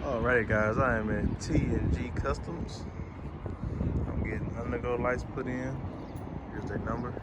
Alrighty guys, I am at T&G Customs. I'm getting underglow lights put in. Here's their number.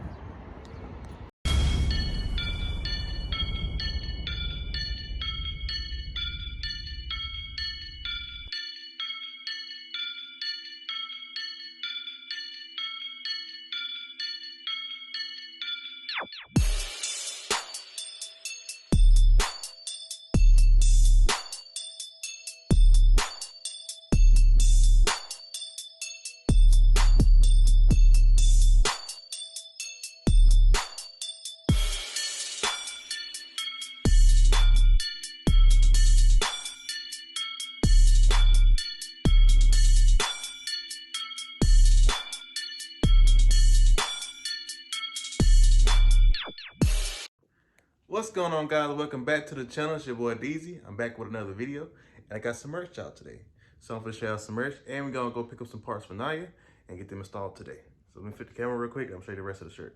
What's going on, guys? Welcome back to the channel. It's your boy DZ. I'm back with another video, and I got some merch out today. So I'm gonna show y'all some merch, and we're gonna go pick up some parts for Naya and get them installed today. So let me flip the camera real quick, and I'm show you the rest of the shirt.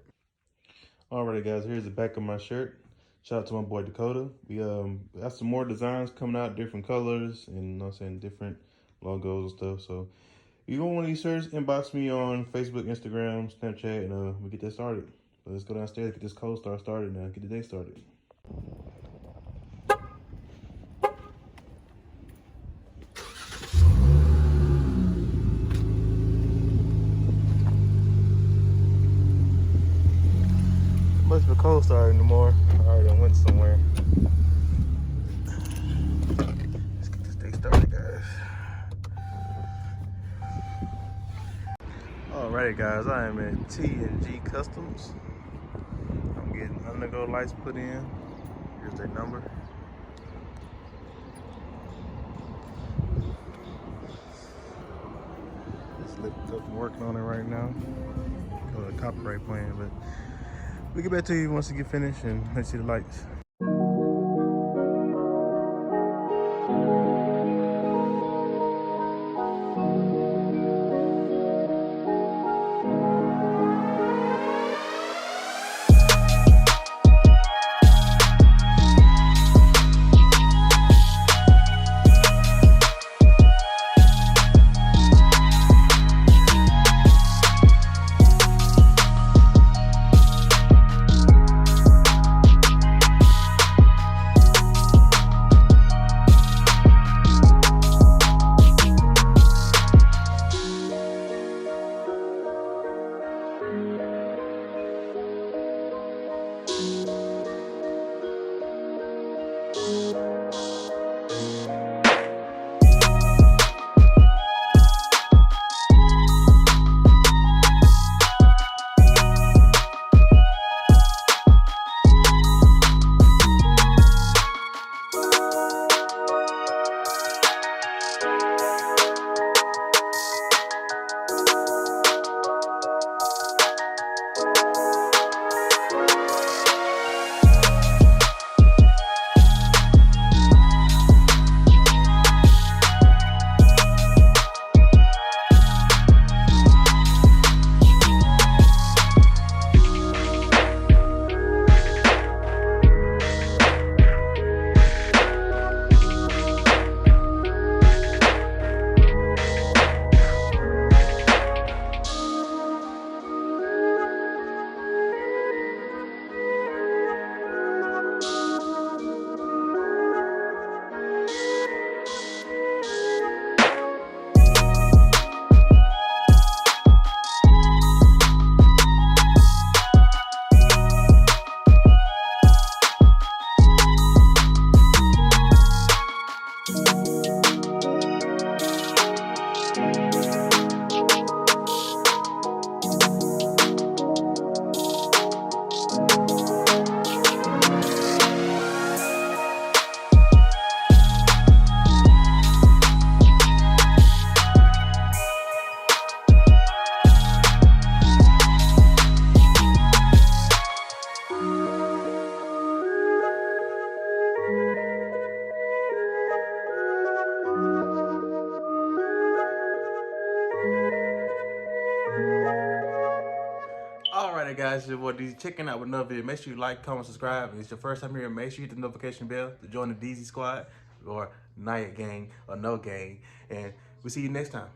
Alrighty guys, here's the back of my shirt. Shout out to my boy Dakota. We got some more designs coming out, different colors, and you know what I'm saying, different logos and stuff. So if you want one of these shirts, inbox me on Facebook, Instagram, Snapchat, and we get that started. So let's go downstairs, get this cold start started, and get the day started. Must be cold starting tomorrow. I already went somewhere. Let's get this day started, guys. Alrighty guys, I am at T&G Customs. I'm getting underglow lights put in. Here's their number. Just lifted up and working on it right now. Got a copyright plan, but we'll get back to you once we get finished and let's see the lights. Alright guys, it's your boy DZ checking out with another video. Make sure you like, comment, subscribe. If it's your first time here, make sure you hit the notification bell to join the DZ squad or Naya gang or no gang. And we'll see you next time.